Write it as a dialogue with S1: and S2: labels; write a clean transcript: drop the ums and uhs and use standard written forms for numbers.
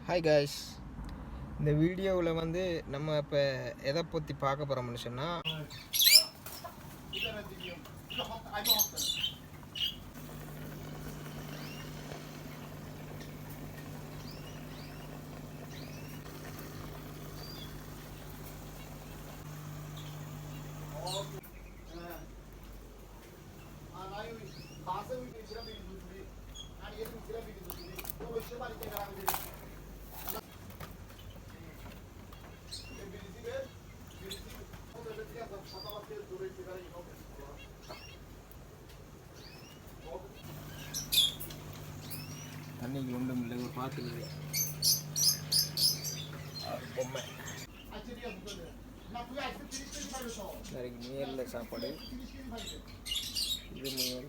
S1: Hi guys, இந்த வீடியோவில் வந்து நம்ம இப்போ எதை பற்றி பார்க்க போகிறோம்னு சொன்னால் தண்ணிக்கு ஒன்றும் இல்லை, ஒரு பார்த்துக்குது பொம்மை நாளைக்கு முயலில் சாப்பாடு. இது முயல்